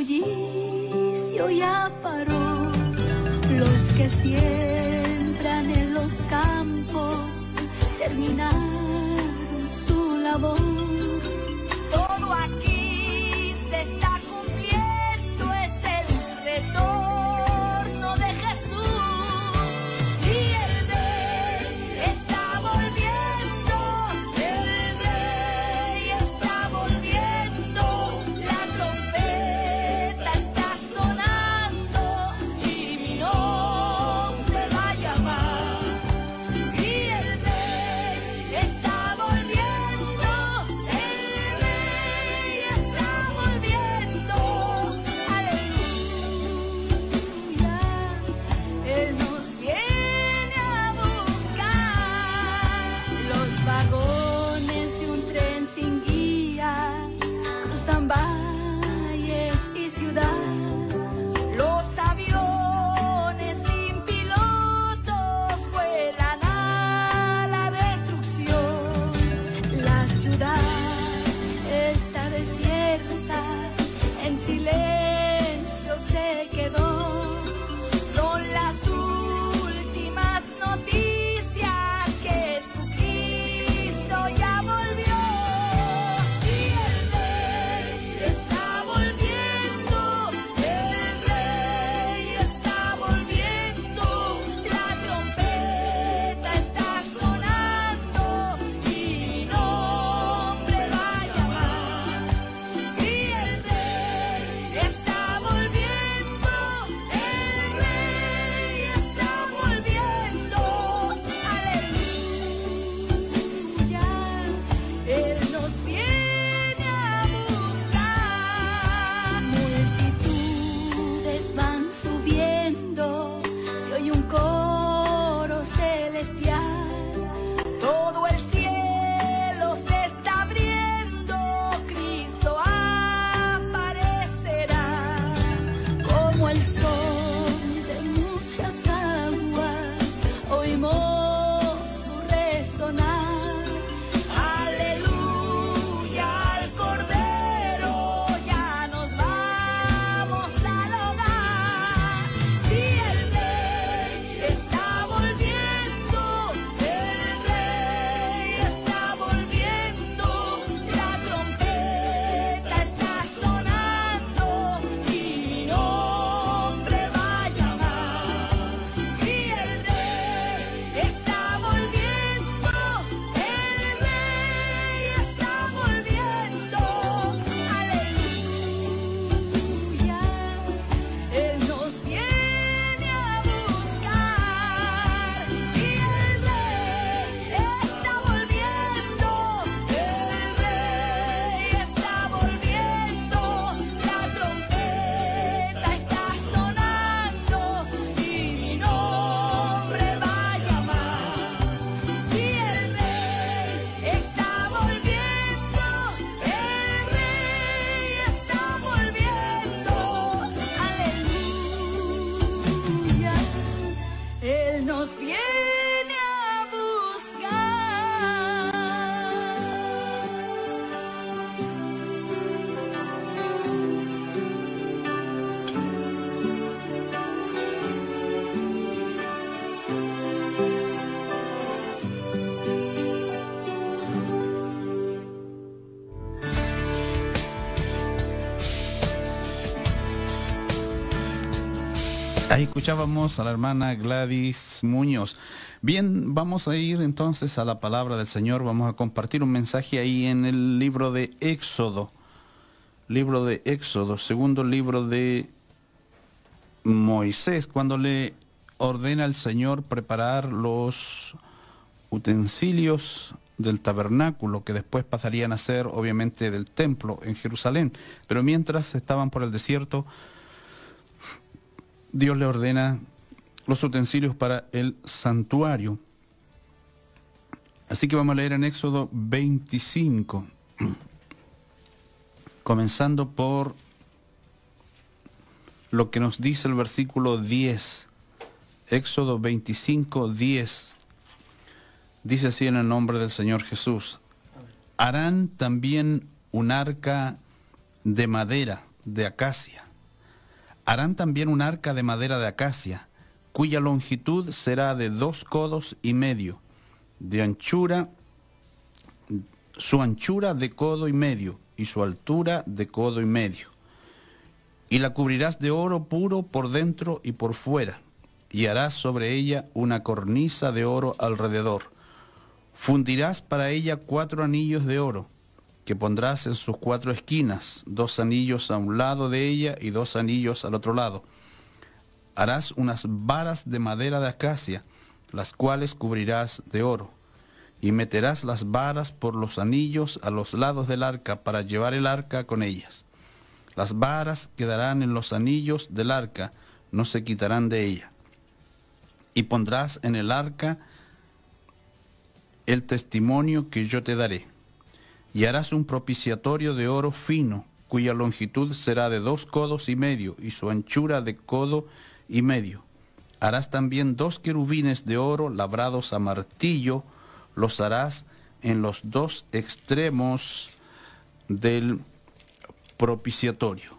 bullicio ya paró. Los que siembran en los campos terminaron su labor. Todo aquí se está cumpliendo, es el retorno de Jesús. Y el rey está volviendo, el rey está volviendo, la trompeta está sonando y mi nombre va a llamar. Y el rey está volviendo, el rey está volviendo, aleluya. Él nos viene a buscar. Los vagones de un tren sin guía cruzan valles y ciudad. Los aviones sin pilotos vuelan a la destrucción. La ciudad está desierta, en silencio se quedó. Son las últimas noticias, Jesucristo ya volvió. Y el rey está volviendo, el rey está volviendo, la trompeta está sonando y mi nombre va a llamar. Y el rey está volviendo, el rey está volviendo, aleluya. Él nos viene a buscar. Multitudes van subiendo, se oye un coro celestial. Todo el cielo se está abriendo, Cristo aparecerá. Como el son de muchas aguas, oímos su resonar. Aleluya al Cordero, ya nos vamos al hogar. Si el rey está volviendo, el rey está volviendo, la trompeta está sonando y mi nombre va a llamar. Si el rey está volviendo, el rey está volviendo, aleluya. Él nos viene a buscar. Si el rey está volviendo, el rey está volviendo, la trompeta está sonando y mi nombre va a llamar. Si el rey está volviendo, el rey está volviendo, aleluya. Él nos viene a Ahí escuchábamos a la hermana Gladys Muñoz. Bien, vamos a ir entonces a la palabra del Señor. Vamos a compartir un mensaje ahí en el libro de Éxodo. Libro de Éxodo, segundo libro de Moisés, cuando le ordena al Señor preparar los utensilios del tabernáculo, que después pasarían a ser obviamente del templo en Jerusalén. Pero mientras estaban por el desierto, Dios le ordena los utensilios para el santuario. Así que vamos a leer en Éxodo 25, comenzando por lo que nos dice el versículo 10. Éxodo 25, 10. Dice así en el nombre del Señor Jesús: harán también un arca de madera de acacia, Harán también un arca de madera de acacia, cuya longitud será de 2 codos y medio, de anchura, su anchura de codo y medio, y su altura de codo y medio. Y la cubrirás de oro puro por dentro y por fuera, y harás sobre ella una cornisa de oro alrededor. Fundirás para ella 4 anillos de oro, que pondrás en sus 4 esquinas, 2 anillos a un lado de ella y 2 anillos al otro lado. Harás unas varas de madera de acacia, las cuales cubrirás de oro, y meterás las varas por los anillos a los lados del arca para llevar el arca con ellas. Las varas quedarán en los anillos del arca, no se quitarán de ella. Y pondrás en el arca el testimonio que yo te daré. Y harás un propiciatorio de oro fino, cuya longitud será de 2 codos y medio, y su anchura de codo y medio. Harás también 2 querubines de oro labrados a martillo, los harás en los 2 extremos del propiciatorio.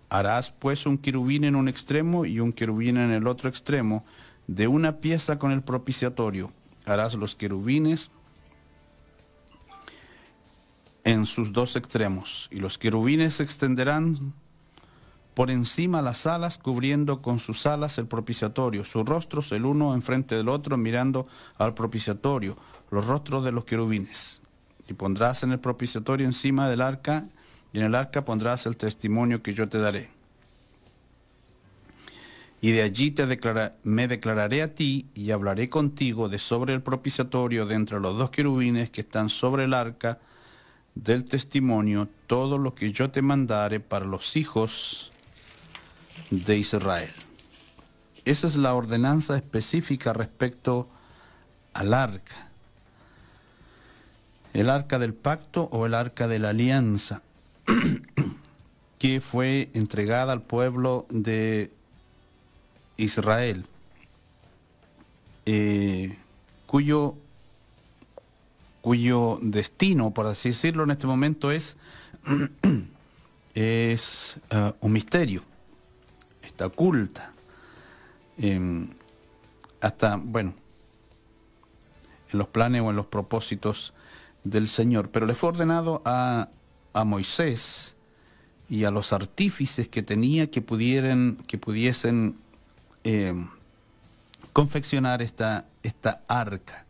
Harás pues un querubín en un extremo y un querubín en el otro extremo, de una pieza con el propiciatorio. Harás los querubines en sus 2 extremos, y los querubines se extenderán por encima las alas, cubriendo con sus alas el propiciatorio, sus rostros el uno enfrente del otro, mirando al propiciatorio, los rostros de los querubines. Y pondrás en el propiciatorio encima del arca, y en el arca pondrás el testimonio que yo te daré. Y de allí me declararé a ti, y hablaré contigo de sobre el propiciatorio, de entre los 2 querubines que están sobre el arca del testimonio, todo lo que yo te mandare para los hijos de Israel. Esa es la ordenanza específica respecto al arca. El arca del pacto o el arca de la alianza, que fue entregada al pueblo de Israel, cuyo destino, por así decirlo, en este momento es un misterio, está oculta, hasta, bueno, en los planes o en los propósitos del Señor. Pero le fue ordenado a Moisés y a los artífices que tenía que pudiesen confeccionar esta arca.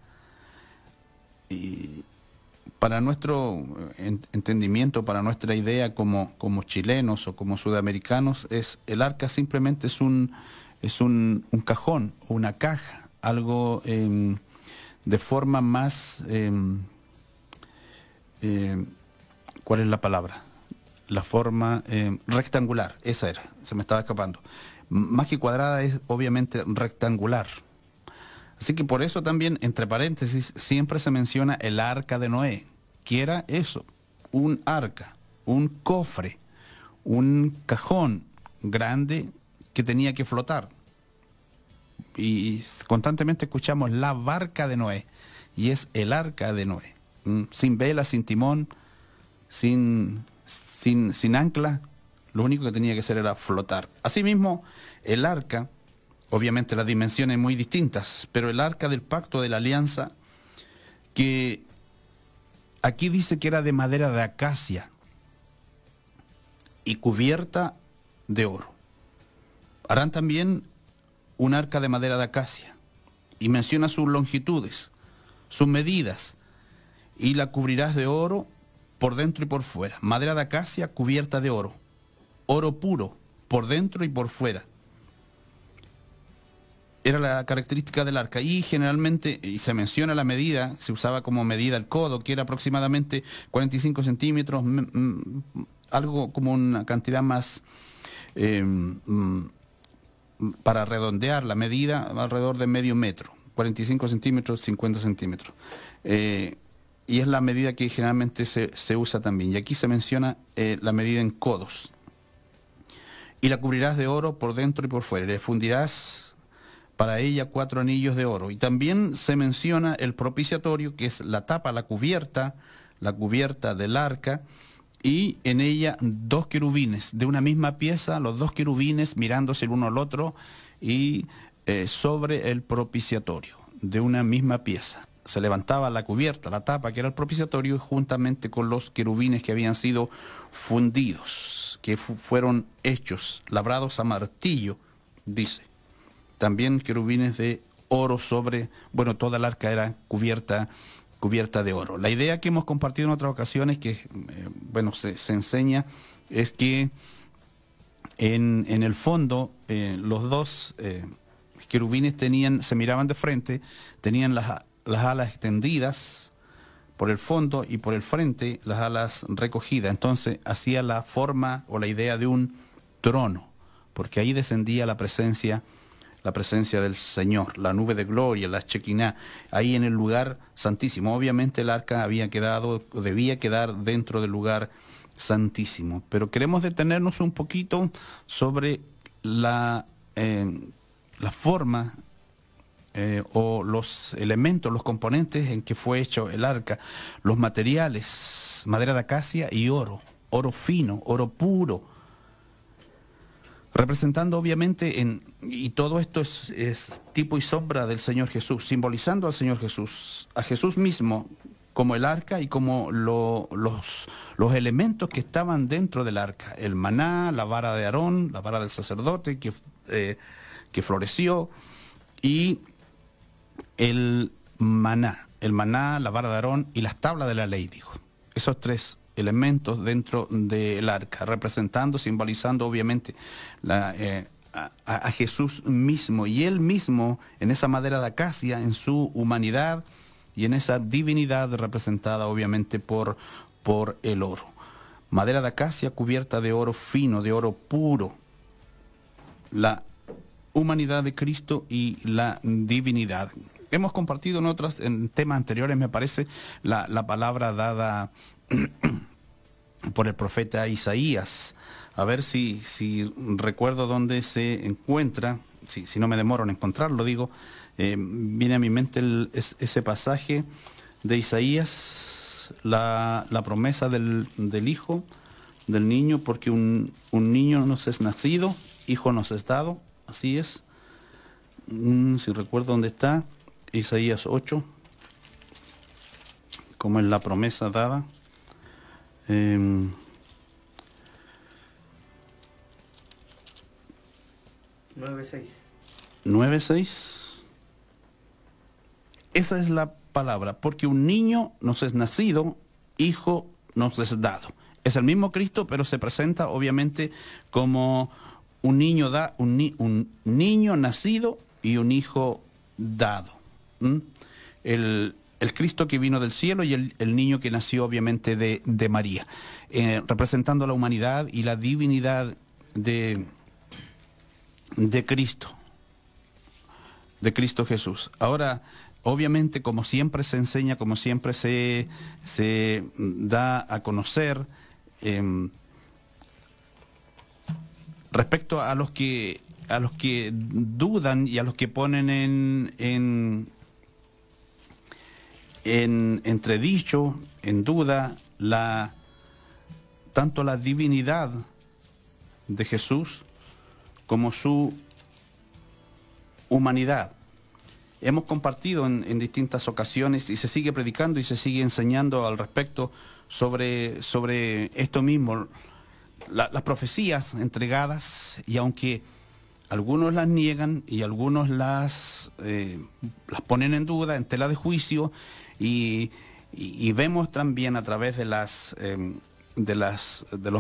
Y para nuestro entendimiento, para nuestra idea como chilenos o como sudamericanos, el arca simplemente es un cajón o una caja, algo de forma más, ¿cuál es la palabra? La forma rectangular, esa era, se me estaba escapando. Más que cuadrada, es obviamente rectangular. Así que por eso también, entre paréntesis, siempre se menciona el arca de Noé, que era eso, un arca, un cofre, un cajón grande que tenía que flotar. Y constantemente escuchamos la barca de Noé, y es el arca de Noé, sin vela, sin timón, sin ancla, lo único que tenía que hacer era flotar. Asimismo, el arca, obviamente las dimensiones muy distintas, pero el arca del pacto de la alianza, que aquí dice que era de madera de acacia y cubierta de oro. Harán también un arca de madera de acacia, y menciona sus longitudes, sus medidas, y la cubrirás de oro por dentro y por fuera. Madera de acacia cubierta de oro, oro puro por dentro y por fuera. Era la característica del arca, y generalmente, y se menciona la medida, se usaba como medida el codo, que era aproximadamente 45 centímetros, algo como una cantidad más, para redondear la medida, alrededor de medio metro, 45 centímetros, 50 centímetros. Y es la medida que generalmente se usa también. Y aquí se menciona la medida en codos. Y la cubrirás de oro por dentro y por fuera. Le fundirás para ella 4 anillos de oro. Y también se menciona el propiciatorio, que es la tapa, la cubierta del arca, y en ella 2 querubines de una misma pieza, los 2 querubines mirándose el uno al otro, y sobre el propiciatorio, de una misma pieza. Se levantaba la cubierta, la tapa, que era el propiciatorio, juntamente con los querubines que habían sido fundidos, que fueron hechos, labrados a martillo, dice. También querubines de oro sobre, bueno, toda el arca era cubierta de oro. La idea que hemos compartido en otras ocasiones, que bueno, se enseña, es que en el fondo los 2 querubines se miraban de frente, tenían las alas extendidas por el fondo y por el frente las alas recogidas. Entonces hacía la forma o la idea de un trono, porque ahí descendía la presencia del Señor, la nube de gloria, la Shekinah, ahí en el lugar santísimo. Obviamente el arca debía quedar dentro del lugar santísimo, pero queremos detenernos un poquito sobre la forma o los elementos, los componentes en que fue hecho el arca, los materiales, madera de acacia y oro fino, oro puro, representando obviamente, y todo esto es tipo y sombra del Señor Jesús, simbolizando al Señor Jesús, a Jesús mismo, como el arca y como los elementos que estaban dentro del arca, el maná, la vara de Aarón, la vara del sacerdote que floreció, y el maná, la vara de Aarón y las tablas de la ley, dijo. Esos 3 elementos dentro del arca, representando, simbolizando obviamente a Jesús mismo, y él mismo en esa madera de acacia, en su humanidad y en esa divinidad representada obviamente por el oro. Madera de acacia cubierta de oro fino, de oro puro, la humanidad de Cristo y la divinidad. Hemos compartido en temas anteriores, me parece, la palabra dada por el profeta Isaías. A ver si recuerdo dónde se encuentra, si no me demoro en encontrarlo, digo, viene a mi mente ese pasaje de Isaías, la promesa del hijo, del niño, porque un niño nos es nacido, hijo nos es dado, así es. Si recuerdo dónde está, Isaías 8, como es la promesa dada. 9:6. Esa es la palabra, porque un niño nos es nacido, hijo nos es dado. Es el mismo Cristo, pero se presenta obviamente como un niño nacido y un hijo dado. El Cristo que vino del cielo y el niño que nació obviamente de María, representando la humanidad y la divinidad de Cristo Jesús. Ahora, obviamente, como siempre se enseña, como siempre se da a conocer, respecto a los que dudan y a los que ponen en entredicho, en duda, tanto la divinidad de Jesús como su humanidad. Hemos compartido en distintas ocasiones y se sigue predicando y se sigue enseñando al respecto sobre esto mismo, las profecías entregadas, y aunque algunos las niegan y algunos las ponen en duda, en tela de juicio, y vemos también a través de los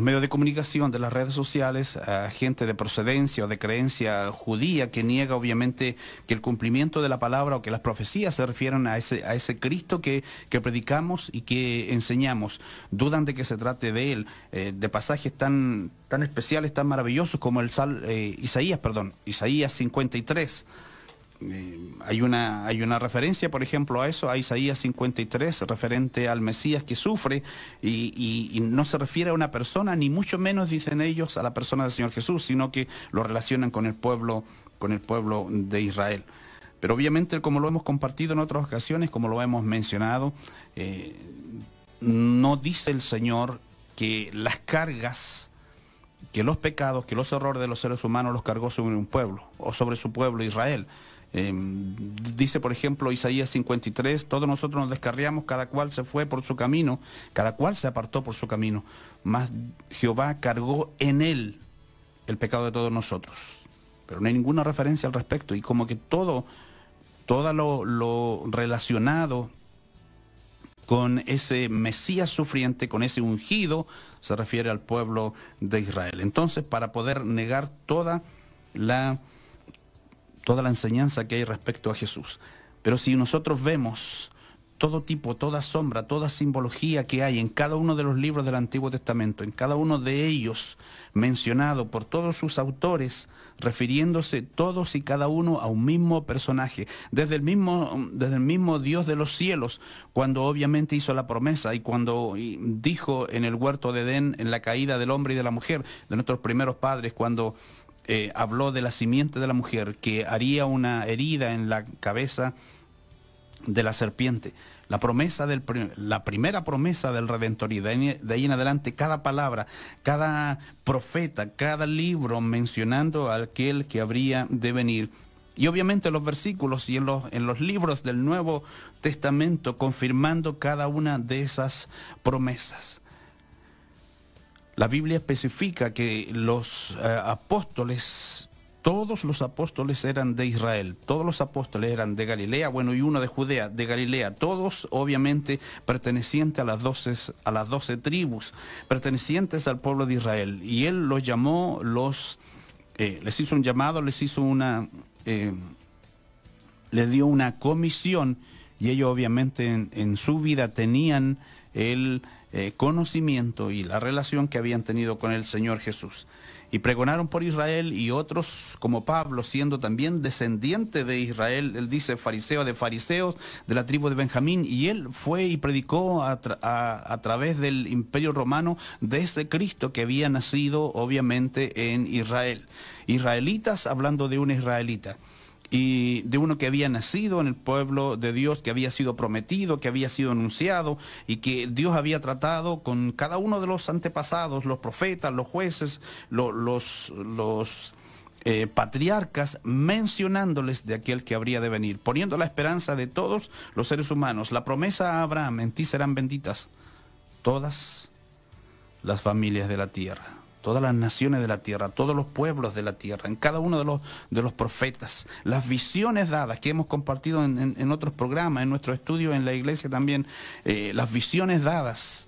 medios de comunicación, de las redes sociales, a gente de procedencia o de creencia judía que niega obviamente que el cumplimiento de la palabra o que las profecías se refieren a ese Cristo que predicamos y que enseñamos. Dudan de que se trate de él, de pasajes tan especiales, tan maravillosos como Isaías 53. Hay una referencia, por ejemplo, a eso, a Isaías 53, referente al Mesías que sufre, y no se refiere a una persona, ni mucho menos, dicen ellos, a la persona del Señor Jesús, sino que lo relacionan con el pueblo de Israel. Pero obviamente, como lo hemos compartido en otras ocasiones, como lo hemos mencionado, no dice el Señor que las cargas, que los pecados, que los errores de los seres humanos los cargó sobre un pueblo, o sobre su pueblo Israel. Dice, por ejemplo, Isaías 53, todos nosotros nos descarriamos, cada cual se fue por su camino, cada cual se apartó por su camino, mas Jehová cargó en él el pecado de todos nosotros. Pero no hay ninguna referencia al respecto, y como que todo lo relacionado con ese Mesías sufriente, con ese ungido, se refiere al pueblo de Israel. Entonces, para poder negar toda la enseñanza que hay respecto a Jesús. Pero si nosotros vemos todo tipo, toda sombra, toda simbología que hay en cada uno de los libros del Antiguo Testamento, en cada uno de ellos mencionado por todos sus autores, refiriéndose todos y cada uno a un mismo personaje, desde el mismo Dios de los cielos, cuando obviamente hizo la promesa y cuando dijo en el huerto de Edén, en la caída del hombre y de la mujer, de nuestros primeros padres, cuando habló de la simiente de la mujer, que haría una herida en la cabeza de la serpiente. La primera promesa del Redentor, y de ahí en adelante cada palabra, cada profeta, cada libro mencionando a aquel que habría de venir. Y obviamente los versículos y en los libros del Nuevo Testamento confirmando cada una de esas promesas. La Biblia especifica que los apóstoles, todos los apóstoles eran de Israel, todos los apóstoles eran de Galilea, bueno, y uno de Judea, de Galilea, todos obviamente pertenecientes a las 12 tribus, pertenecientes al pueblo de Israel. Y él los llamó, les hizo un llamado, les dio una comisión, y ellos obviamente en su vida tenían el conocimiento y la relación que habían tenido con el Señor Jesús. Y pregonaron por Israel, y otros como Pablo, siendo también descendiente de Israel, él dice fariseo de fariseos, de la tribu de Benjamín, y él fue y predicó a través del Imperio Romano de ese Cristo que había nacido obviamente en Israel. Israelitas hablando de un israelita, y de uno que había nacido en el pueblo de Dios, que había sido prometido, que había sido anunciado, y que Dios había tratado con cada uno de los antepasados, los profetas, los jueces, los patriarcas, mencionándoles de aquel que habría de venir, poniendo la esperanza de todos los seres humanos. La promesa a Abraham: en ti serán benditas todas las familias de la tierra, todas las naciones de la tierra, todos los pueblos de la tierra, en cada uno de los profetas. Las visiones dadas que hemos compartido en otros programas, en nuestro estudio en la iglesia también, las visiones dadas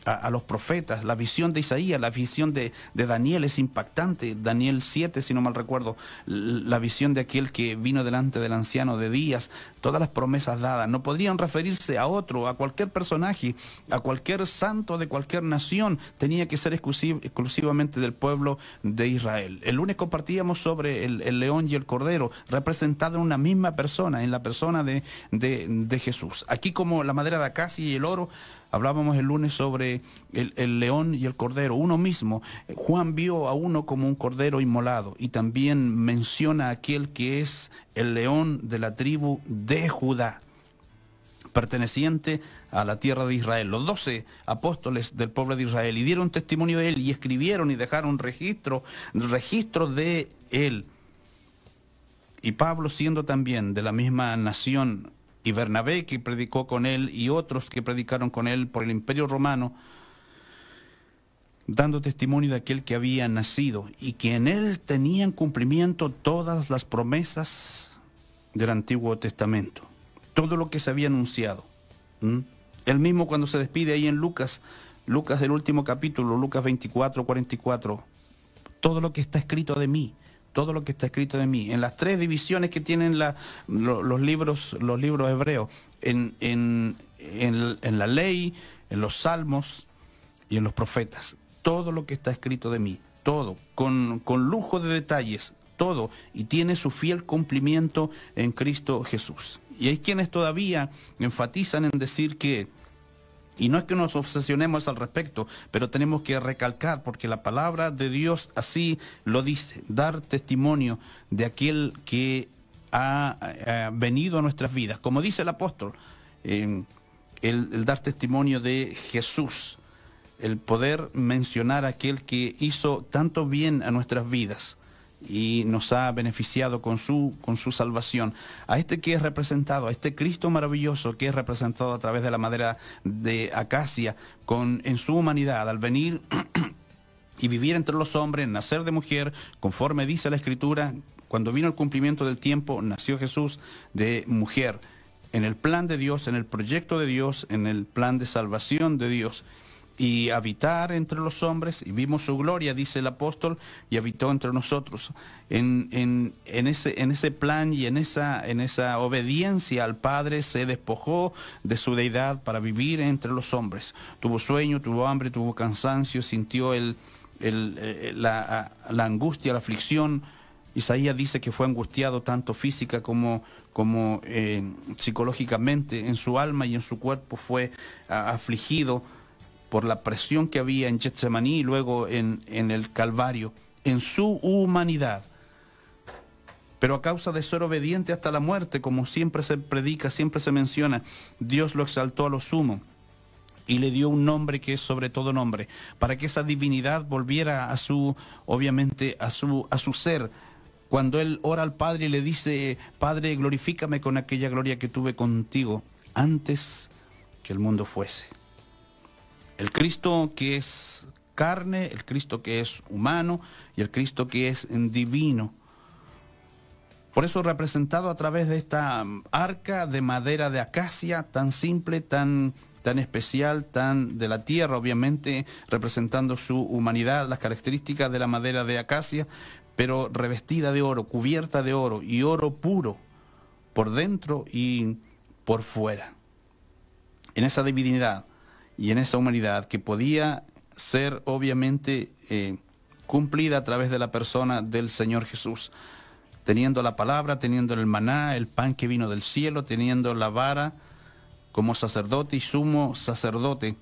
a los profetas, la visión de Isaías, la visión de Daniel es impactante. Daniel 7, si no mal recuerdo, la visión de aquel que vino delante del anciano de días, todas las promesas dadas. No podrían referirse a otro, a cualquier personaje, a cualquier santo de cualquier nación. Tenía que ser exclusivamente del pueblo de Israel. El lunes compartíamos sobre el león y el cordero, representado en una misma persona, en la persona de Jesús. Aquí, como la madera de acacia y el oro, hablábamos el lunes sobre el león y el cordero, uno mismo. Juan vio a uno como un cordero inmolado, y también menciona a aquel que es el león de la tribu de Judá, perteneciente a la tierra de Israel. Los 12 apóstoles del pueblo de Israel, y dieron testimonio de él, y escribieron y dejaron registro de él. Y Pablo, siendo también de la misma nación, y Bernabé, que predicó con él, y otros que predicaron con él por el Imperio Romano, dando testimonio de aquel que había nacido, y que en él tenían cumplimiento todas las promesas del Antiguo Testamento, todo lo que se había anunciado. Él mismo, cuando se despide ahí en Lucas del último capítulo, Lucas 24, 44, todo lo que está escrito de mí, todo lo que está escrito de mí, en las 3 divisiones que tienen los libros hebreos, en la ley, en los salmos y en los profetas, todo lo que está escrito de mí, todo, con lujo de detalles, todo, y tiene su fiel cumplimiento en Cristo Jesús. Y hay quienes todavía enfatizan en decir que, y no es que nos obsesionemos al respecto, pero tenemos que recalcar, porque la palabra de Dios así lo dice, dar testimonio de aquel que ha venido a nuestras vidas. Como dice el apóstol, el dar testimonio de Jesús, el poder mencionar a aquel que hizo tanto bien a nuestras vidas y nos ha beneficiado con su salvación, a este que es representado, a este Cristo maravilloso que es representado a través de la madera de acacia en su humanidad, al venir y vivir entre los hombres, nacer de mujer, conforme dice la Escritura. Cuando vino el cumplimiento del tiempo, nació Jesús de mujer, en el plan de Dios, en el proyecto de Dios, en el plan de salvación de Dios, y habitar entre los hombres, y vimos su gloria, dice el apóstol, y habitó entre nosotros. En ese plan y en esa obediencia al Padre se despojó de su deidad para vivir entre los hombres. Tuvo sueño, tuvo hambre, tuvo cansancio, sintió la angustia, la aflicción. Isaías dice que fue angustiado tanto física como psicológicamente. En su alma y en su cuerpo fue afligido por la presión que había en Getsemaní y luego en el Calvario, en su humanidad. Pero a causa de ser obediente hasta la muerte, como siempre se predica, siempre se menciona, Dios lo exaltó a lo sumo y le dio un nombre que es sobre todo nombre, para que esa divinidad volviera obviamente a su ser. Cuando él ora al Padre y le dice: Padre, glorifícame con aquella gloria que tuve contigo antes que el mundo fuese. El Cristo que es carne, el Cristo que es humano y el Cristo que es divino. Por eso representado a través de esta arca de madera de acacia, tan simple, tan especial, tan de la tierra, obviamente representando su humanidad, las características de la madera de acacia, pero revestida de oro, cubierta de oro, y oro puro por dentro y por fuera. En esa divinidad y en esa humanidad que podía ser obviamente cumplida a través de la persona del Señor Jesús, teniendo la palabra, teniendo el maná, el pan que vino del cielo, teniendo la vara como sacerdote y sumo sacerdote.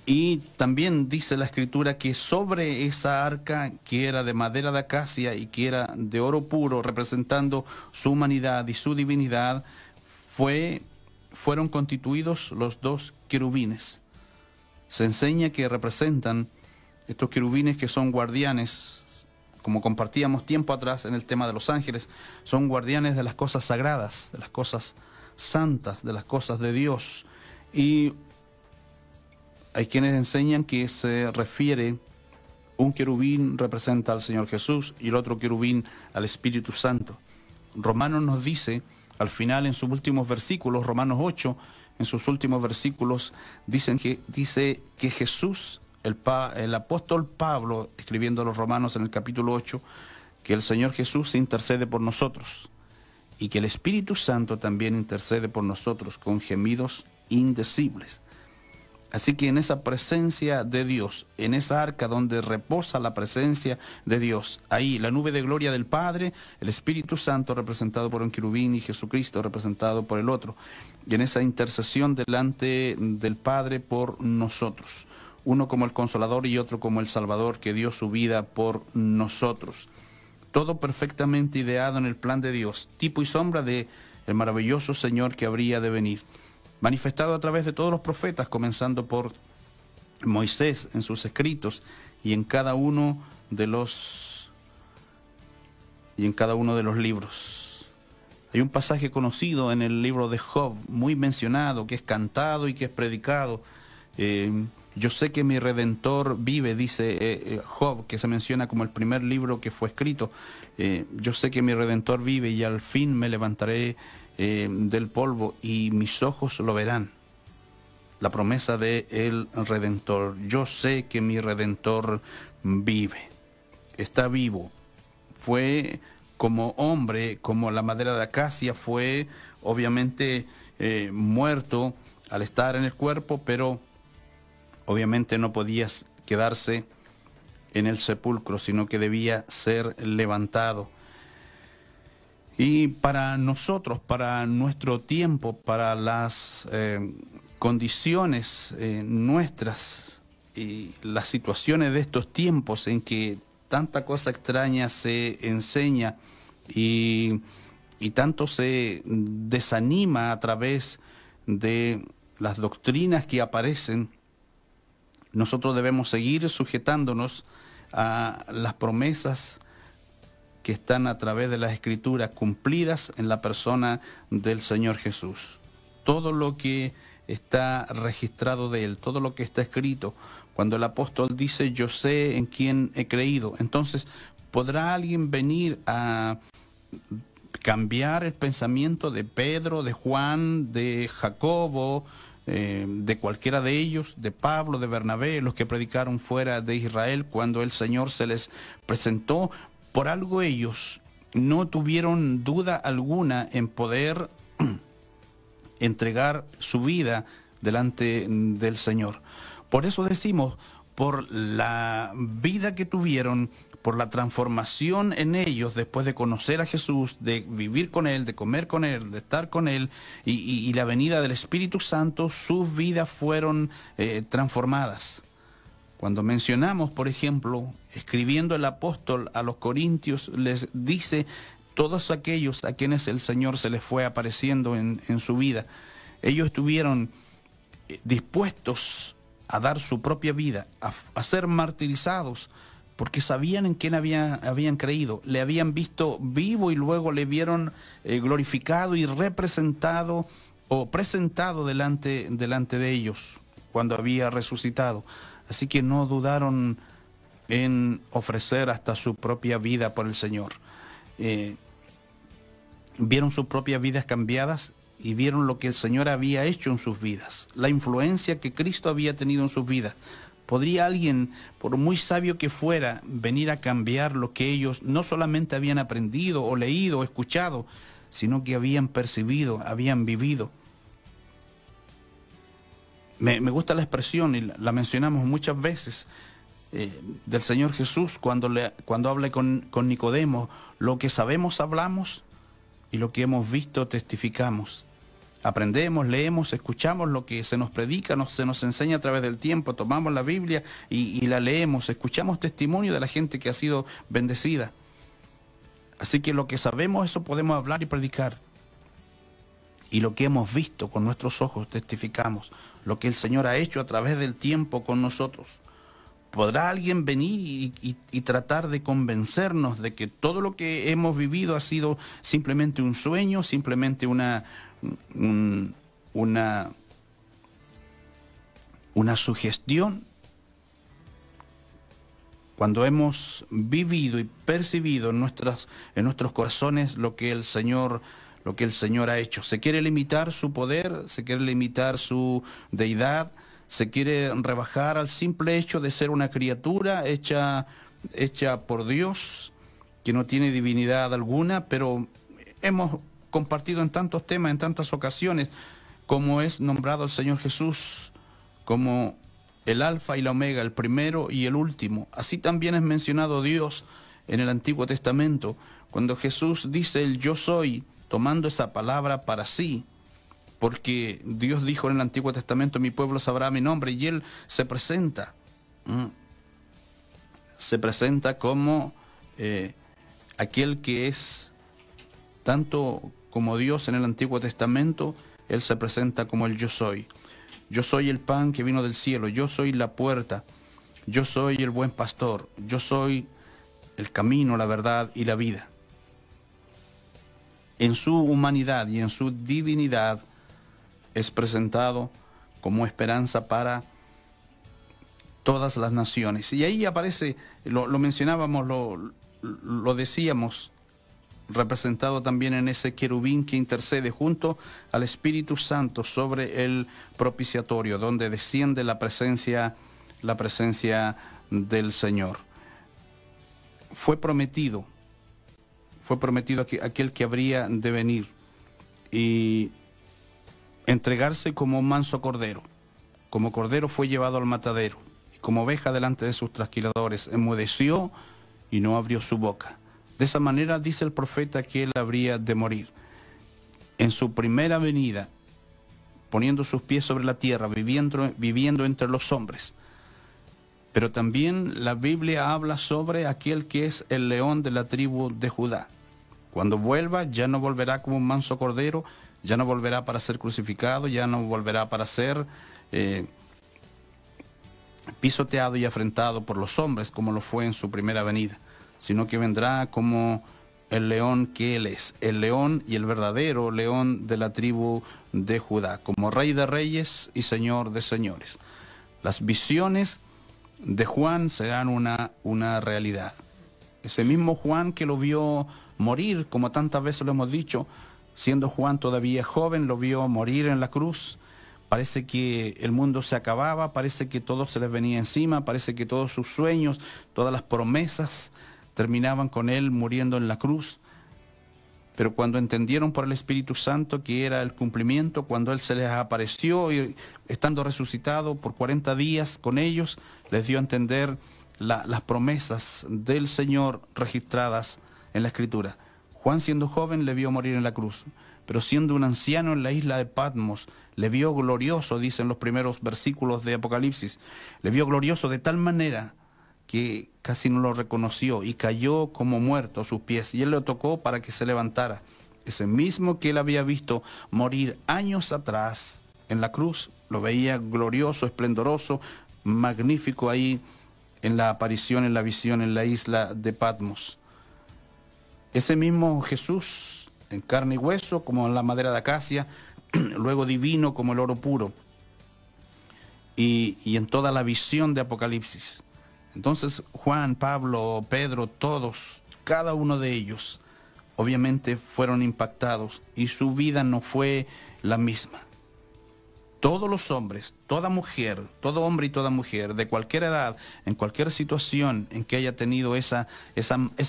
Y también dice la Escritura que sobre esa arca, que era de madera de acacia y que era de oro puro, representando su humanidad y su divinidad, fueron constituidos los dos querubines. Se enseña que representan estos querubines, que son guardianes, como compartíamos tiempo atrás en el tema de los ángeles, son guardianes de las cosas sagradas, de las cosas santas, de las cosas de Dios. Y hay quienes enseñan que se refiere, un querubín representa al Señor Jesús y el otro querubín al Espíritu Santo. Romanos nos dice, al final en sus últimos versículos, Romanos 8, en sus últimos versículos, dice que Jesús, el apóstol Pablo, escribiendo a los Romanos en el capítulo 8, que el Señor Jesús intercede por nosotros y que el Espíritu Santo también intercede por nosotros con gemidos indecibles. Así que en esa presencia de Dios, en esa arca donde reposa la presencia de Dios, ahí la nube de gloria del Padre, el Espíritu Santo representado por un querubín y Jesucristo representado por el otro, y en esa intercesión delante del Padre por nosotros, uno como el Consolador y otro como el Salvador que dio su vida por nosotros. Todo perfectamente ideado en el plan de Dios, tipo y sombra de el maravilloso Señor que habría de venir, manifestado a través de todos los profetas, comenzando por Moisés en sus escritos y en cada uno de los libros. Hay un pasaje conocido en el libro de Job, muy mencionado, que es cantado y que es predicado. Yo sé que mi Redentor vive, dice Job, que se menciona como el primer libro que fue escrito. Yo sé que mi Redentor vive y al fin me levantaré del polvo y mis ojos lo verán. La promesa de el Redentor. Yo sé que mi Redentor vive, está vivo. Fue como hombre, como la madera de acacia, fue obviamente muerto al estar en el cuerpo, pero obviamente no podía quedarse en el sepulcro, sino que debía ser levantado. Y para nosotros, para nuestro tiempo, para las condiciones nuestras y las situaciones de estos tiempos en que tanta cosa extraña se enseña y tanto se desanima a través de las doctrinas que aparecen, Nosotros debemos seguir sujetándonos a las promesas que están a través de las Escrituras cumplidas en la persona del Señor Jesús. Todo lo que está registrado de Él, todo lo que está escrito. Cuando el apóstol dice, yo sé en quién he creído, entonces, ¿podrá alguien venir a cambiar el pensamiento de Pedro, de Juan, de Jacobo, de cualquiera de ellos, de Pablo, de Bernabé, los que predicaron fuera de Israel, cuando el Señor se les presentó? Por algo ellos no tuvieron duda alguna en poder entregar su vida delante del Señor. Por eso decimos, por la vida que tuvieron, por la transformación en ellos después de conocer a Jesús, de vivir con Él, de comer con Él, de estar con Él, y la venida del Espíritu Santo, sus vidas fueron transformadas. Cuando mencionamos, por ejemplo, escribiendo el apóstol a los Corintios, les dice todos aquellos a quienes el Señor se les fue apareciendo en su vida, ellos estuvieron dispuestos a dar su propia vida, a ser martirizados, porque sabían en quién habían creído, le habían visto vivo y luego le vieron glorificado y representado o presentado delante de ellos cuando había resucitado. Así que no dudaron en ofrecer hasta su propia vida por el Señor. Vieron sus propias vidas cambiadas y vieron lo que el Señor había hecho en sus vidas, la influencia que Cristo había tenido en sus vidas. ¿Podría alguien, por muy sabio que fuera, venir a cambiar lo que ellos no solamente habían aprendido o leído o escuchado, sino que habían percibido, habían vivido? Me gusta la expresión, y la mencionamos muchas veces, del Señor Jesús cuando habla con Nicodemo: lo que sabemos hablamos y lo que hemos visto testificamos. Aprendemos, leemos, escuchamos lo que se nos predica, se nos enseña a través del tiempo, tomamos la Biblia y la leemos, escuchamos testimonio de la gente que ha sido bendecida. Así que lo que sabemos, eso podemos hablar y predicar. Y lo que hemos visto con nuestros ojos testificamos, lo que el Señor ha hecho a través del tiempo con nosotros. ¿Podrá alguien venir y tratar de convencernos de que todo lo que hemos vivido ha sido simplemente un sueño, simplemente una sugestión? Cuando hemos vivido y percibido en nuestros corazones lo que el Señor ha hecho. Se quiere limitar su poder, se quiere limitar su deidad, se quiere rebajar al simple hecho de ser una criatura hecha por Dios, que no tiene divinidad alguna, pero hemos compartido en tantos temas, en tantas ocasiones, como es nombrado el Señor Jesús como el Alfa y la Omega, el primero y el último. Así también es mencionado Dios en el Antiguo Testamento, cuando Jesús dice el yo soy, tomando esa palabra para sí, porque Dios dijo en el Antiguo Testamento, mi pueblo sabrá mi nombre, y Él se presenta como aquel que es tanto como Dios en el Antiguo Testamento. Él se presenta como el yo soy. Yo soy el pan que vino del cielo, yo soy la puerta, yo soy el buen pastor, yo soy el camino, la verdad y la vida. En su humanidad y en su divinidad es presentado como esperanza para todas las naciones. Y ahí aparece, lo mencionábamos, lo decíamos, representado también en ese querubín que intercede junto al Espíritu Santo sobre el propiciatorio, donde desciende la presencia del Señor. Fue prometido aquel que habría de venir y entregarse como un manso cordero. Como cordero fue llevado al matadero, y como oveja delante de sus trasquiladores, enmudeció y no abrió su boca. De esa manera dice el profeta que él habría de morir. En su primera venida, poniendo sus pies sobre la tierra, viviendo entre los hombres. Pero también la Biblia habla sobre aquel que es el león de la tribu de Judá. Cuando vuelva, ya no volverá como un manso cordero, ya no volverá para ser crucificado, ya no volverá para ser pisoteado y afrentado por los hombres como lo fue en su primera venida, sino que vendrá como el león que él es, el león y el verdadero león de la tribu de Judá, como rey de reyes y señor de señores. Las visiones de Juan serán una realidad. Ese mismo Juan que lo vio morir, como tantas veces lo hemos dicho, siendo Juan todavía joven, lo vio morir en la cruz. Parece que el mundo se acababa, parece que todo se les venía encima, parece que todos sus sueños, todas las promesas terminaban con él muriendo en la cruz. Pero cuando entendieron por el Espíritu Santo que era el cumplimiento, cuando él se les apareció y estando resucitado por 40 días con ellos, les dio a entender las promesas del Señor registradas en la Escritura. Juan, siendo joven, le vio morir en la cruz, pero siendo un anciano en la isla de Patmos, le vio glorioso, dicen los primeros versículos de Apocalipsis, le vio glorioso de tal manera que casi no lo reconoció y cayó como muerto a sus pies, y él lo tocó para que se levantara. Ese mismo que él había visto morir años atrás en la cruz, lo veía glorioso, esplendoroso, magnífico ahí en la aparición, en la visión en la isla de Patmos. Ese mismo Jesús, en carne y hueso, como en la madera de acacia, luego divino como el oro puro, y en toda la visión de Apocalipsis. Entonces Juan, Pablo, Pedro, todos, cada uno de ellos, obviamente fueron impactados y su vida no fue la misma. Todos los hombres, toda mujer, todo hombre y toda mujer, de cualquier edad, en cualquier situación en que haya tenido esas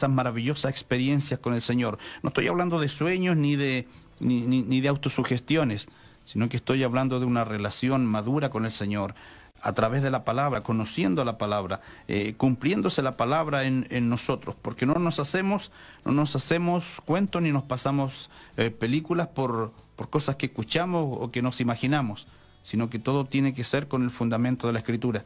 maravillosas experiencias con el Señor. No estoy hablando de sueños ni de autosugestiones, sino que estoy hablando de una relación madura con el Señor, a través de la palabra, conociendo la palabra, cumpliéndose la palabra en nosotros, porque no nos hacemos cuentos ni nos pasamos películas por cosas que escuchamos o que nos imaginamos, sino que todo tiene que ser con el fundamento de la Escritura.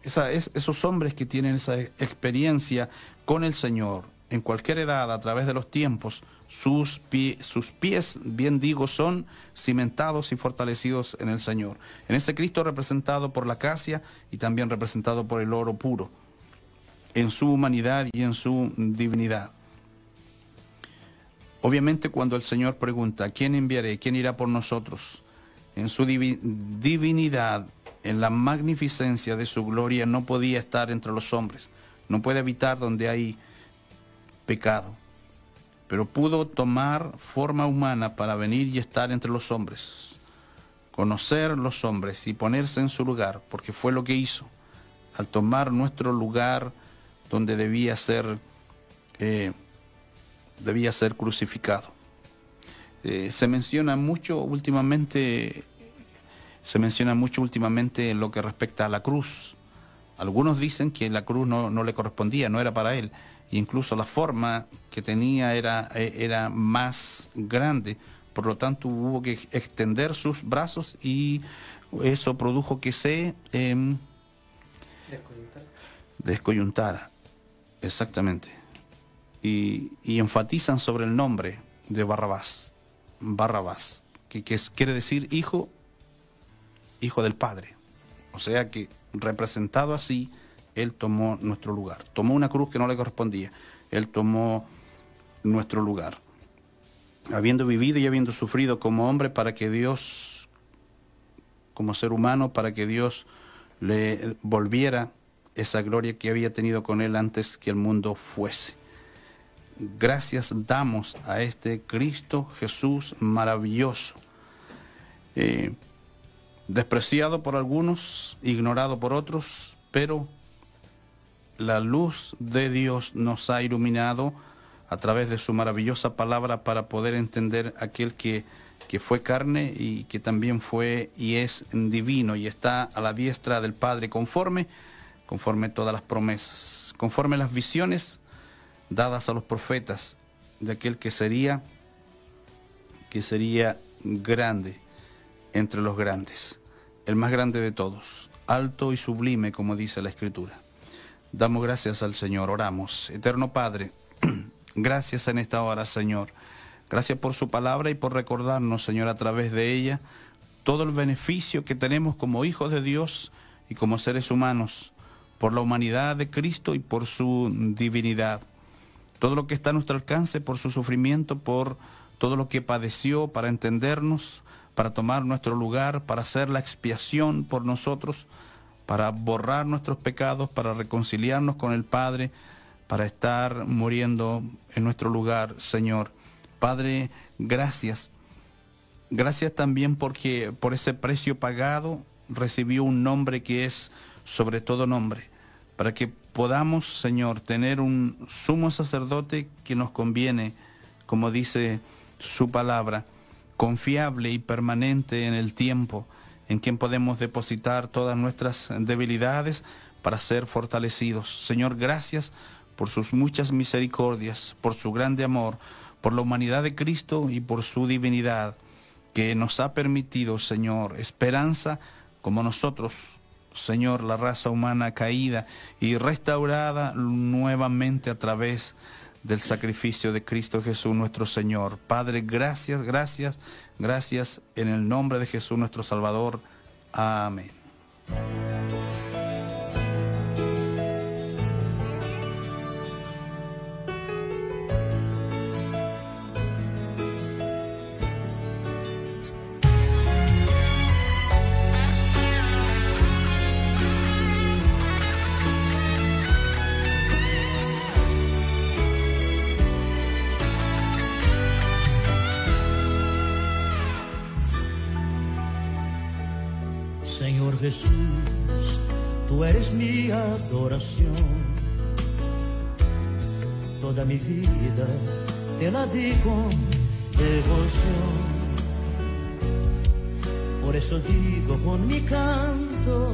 Esos hombres que tienen esa experiencia con el Señor, en cualquier edad, a través de los tiempos, sus pies, bien digo, son cimentados y fortalecidos en el Señor. En ese Cristo representado por la acacia y también representado por el oro puro, en su humanidad y en su divinidad. Obviamente cuando el Señor pregunta, ¿quién enviaré? ¿Quién irá por nosotros? En su divinidad, en la magnificencia de su gloria, no podía estar entre los hombres. No puede habitar donde hay pecado, pero pudo tomar forma humana para venir y estar entre los hombres, conocer los hombres y ponerse en su lugar, porque fue lo que hizo, al tomar nuestro lugar donde debía ser crucificado. Se menciona mucho últimamente lo que respecta a la cruz. Algunos dicen que la cruz no le correspondía, no era para él. Incluso la forma que tenía era más grande, por lo tanto hubo que extender sus brazos y eso produjo que se descoyuntara. Exactamente. Y enfatizan sobre el nombre de Barrabás, que quiere decir hijo del Padre. O sea que representado así, él tomó nuestro lugar. Tomó una cruz que no le correspondía. Él tomó nuestro lugar. Habiendo vivido y habiendo sufrido como hombre para que Dios, como ser humano, para que Dios le volviera esa gloria que había tenido con él antes que el mundo fuese. Gracias damos a este Cristo Jesús maravilloso. Despreciado por algunos, ignorado por otros, pero la luz de Dios nos ha iluminado a través de su maravillosa palabra para poder entender aquel que fue carne y que también fue y es divino y está a la diestra del Padre conforme todas las promesas, conforme las visiones dadas a los profetas de aquel que sería grande entre los grandes, el más grande de todos, alto y sublime, como dice la Escritura. Damos gracias al Señor, oramos. Eterno Padre, gracias en esta hora, Señor. Gracias por su palabra y por recordarnos, Señor, a través de ella, todo el beneficio que tenemos como hijos de Dios y como seres humanos, por la humanidad de Cristo y por su divinidad. Todo lo que está a nuestro alcance, por su sufrimiento, por todo lo que padeció, para entendernos, para tomar nuestro lugar, para hacer la expiación por nosotros, para borrar nuestros pecados, para reconciliarnos con el Padre, para estar muriendo en nuestro lugar, Señor. Padre, gracias. Gracias también porque por ese precio pagado recibió un nombre que es sobre todo nombre, para que podamos, Señor, tener un sumo sacerdote que nos conviene, como dice su palabra, confiable y permanente en el tiempo, en quien podemos depositar todas nuestras debilidades para ser fortalecidos. Señor, gracias por sus muchas misericordias, por su grande amor, por la humanidad de Cristo y por su divinidad, que nos ha permitido, Señor, esperanza como nosotros, Señor, la raza humana caída y restaurada nuevamente a través del sacrificio de Cristo Jesús nuestro Señor. Padre, gracias, gracias, gracias en el nombre de Jesús nuestro Salvador. Amén. Señor Jesús, tú eres mi adoración. Toda mi vida te la di con devoción. Por eso digo con mi canto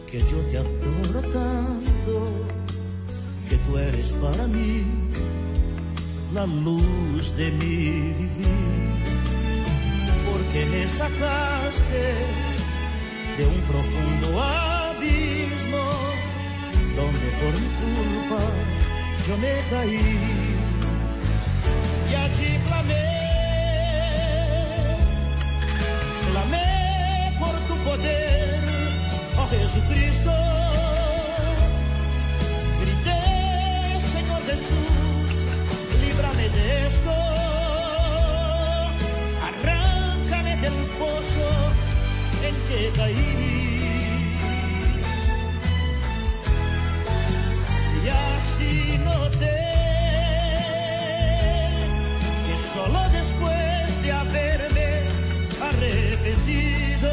que yo te adoro tanto, que tú eres para mí la luz de mi vivir. Porque me sacaste de un profundo abismo donde por mi culpa yo me caí, y allí clamé por tu poder, oh Jesucristo. Grité, Señor Jesús, líbrame de esto, arráncame del pozo en que caí. Y así noté que solo después de haberme arrepentido,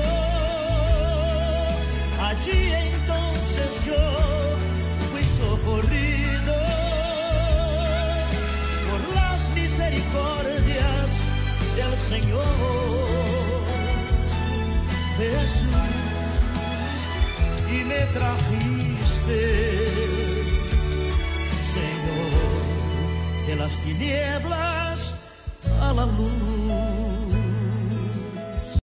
allí entonces yo fui socorrido por las misericordias del Señor Jesús, y me trajiste, Señor, de las tinieblas a la luz.